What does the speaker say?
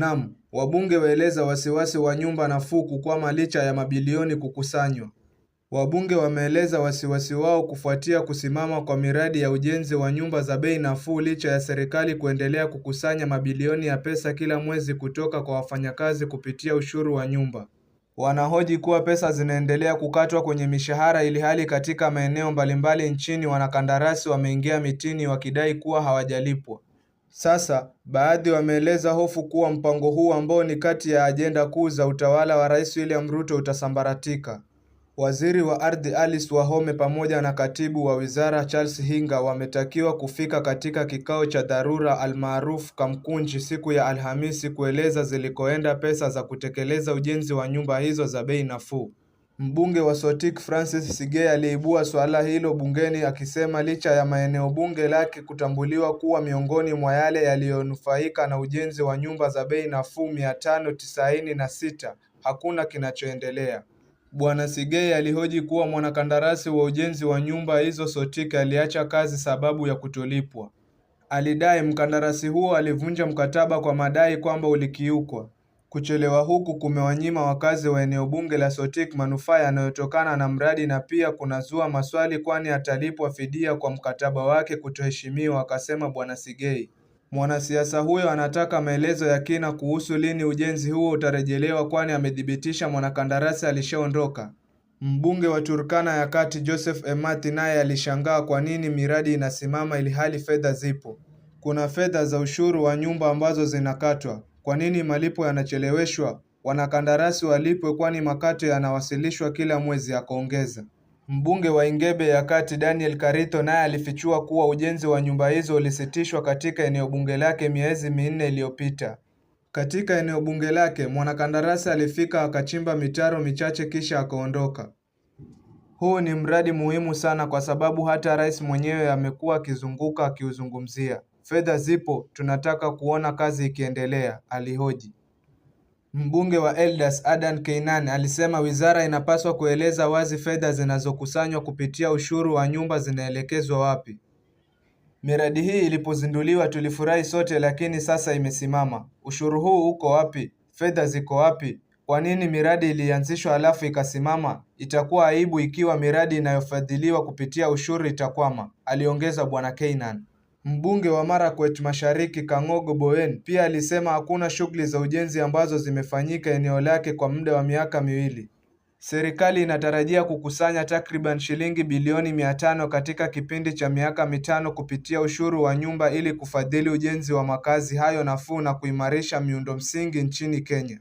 Naam, wabunge waeleza wasiwasi wa nyumba nafuu kukwama licha ya mabilioni kukusanywa. Wabunge wameeleza wasiwasi wao kufuatia kusimama kwa miradi ya ujenzi wa nyumba za bei nafuu licha ya serikali kuendelea kukusanya mabilioni ya pesa kila mwezi kutoka kwa wafanyakazi kupitia ushuru wa nyumba. Wanahoji kuwa pesa zinaendelea kukatwa kwenye mishahara ilhali katika maeneo mbalimbali nchini wanakandarasi wameingia mitini wakidai kuwa hawajalipwa. Sasa, baadhi wameeleza hofu kuwa mpango huu ambao ni kati ya ajenda kuu za utawala wa Rais William Ruto utasambaratika. Waziri wa Ardhi Alice Wahome pamoja na katibu wa wizara Charles Hinga wametakiwa kufika katika kikao cha dharura almaarufu Kamkunji siku ya Alhamisi kueleza zilikoenda pesa za kutekeleza ujenzi wa nyumba hizo za bei nafuu. Mbunge wa Sotik Francis Sigei aliibua swala hilo bungeni akisema licha ya maeneo bunge lake kutambuliwa kuwa miongoni mwa yale yaliyonufaika na ujenzi wa nyumba za bei nafuu 596, hakuna kinachoendelea. Bwana Sigei alihoji kuwa mwanakandarasi wa ujenzi wa nyumba hizo Sotik aliacha kazi sababu ya kutolipwa. Alidai mkandarasi huo alivunja mkataba kwa madai kwamba ulikiukwa. Kuchelewa huku kumewanyima wakazi wa eneo bunge la Sotik manufaa yanayotokana na mradi na pia kunazua maswali kwani atalipwa fidia kwa mkataba wake kutoheshimiwa, akasema Bwana Sigei. Mwanasiasa huyo anataka maelezo ya kina kuhusu lini ujenzi huo utarejelewa kwani amethibitisha mwanakandarasi alishaondoka. Mbunge wa Turkana ya Kati Joseph Emathi naye alishangaa kwa nini miradi inasimama ilhali fedha zipo. Kuna fedha za ushuru wa nyumba ambazo zinakatwa. Kwa nini malipo yanacheleweshwa? Wanakandarasi walipwe kwani makato yanawasilishwa kila mwezi, akaongeza. Mbunge wa Ingebe ya Kati Daniel Karito naye alifichua kuwa ujenzi wa nyumba hizo ulisitishwa katika eneo bunge lake miezi 4 iliyopita. Katika eneo bunge lake, mwanakandarasi alifika akachimba mitaro michache kisha akaondoka. Huu ni mradi muhimu sana kwa sababu hata rais mwenyewe amekuwa akizunguka akiuzungumzia. Fedha zipo, tunataka kuona kazi ikiendelea, alihoji. Mbunge wa Eldas Adan Keynan alisema wizara inapaswa kueleza wazi fedha zinazokusanywa kupitia ushuru wa nyumba zinaelekezwa wapi. Miradi hii ilipozinduliwa tulifurahi sote, lakini sasa imesimama. Ushuru huu uko wapi? Fedha ziko wapi? Kwa nini miradi ilianzishwa halafu ikasimama? Itakuwa aibu ikiwa miradi inayofadhiliwa kupitia ushuru itakwama, aliongeza Bwana Keynan. Mbunge wa Marakwet Mashariki Kang'ogo Bowen pia alisema hakuna shughuli za ujenzi ambazo zimefanyika eneo lake kwa muda wa miaka 2. Serikali inatarajia kukusanya takriban shilingi bilioni 500 katika kipindi cha miaka 5 kupitia ushuru wa nyumba ili kufadhili ujenzi wa makazi hayo nafuu na kuimarisha miundo msingi nchini Kenya.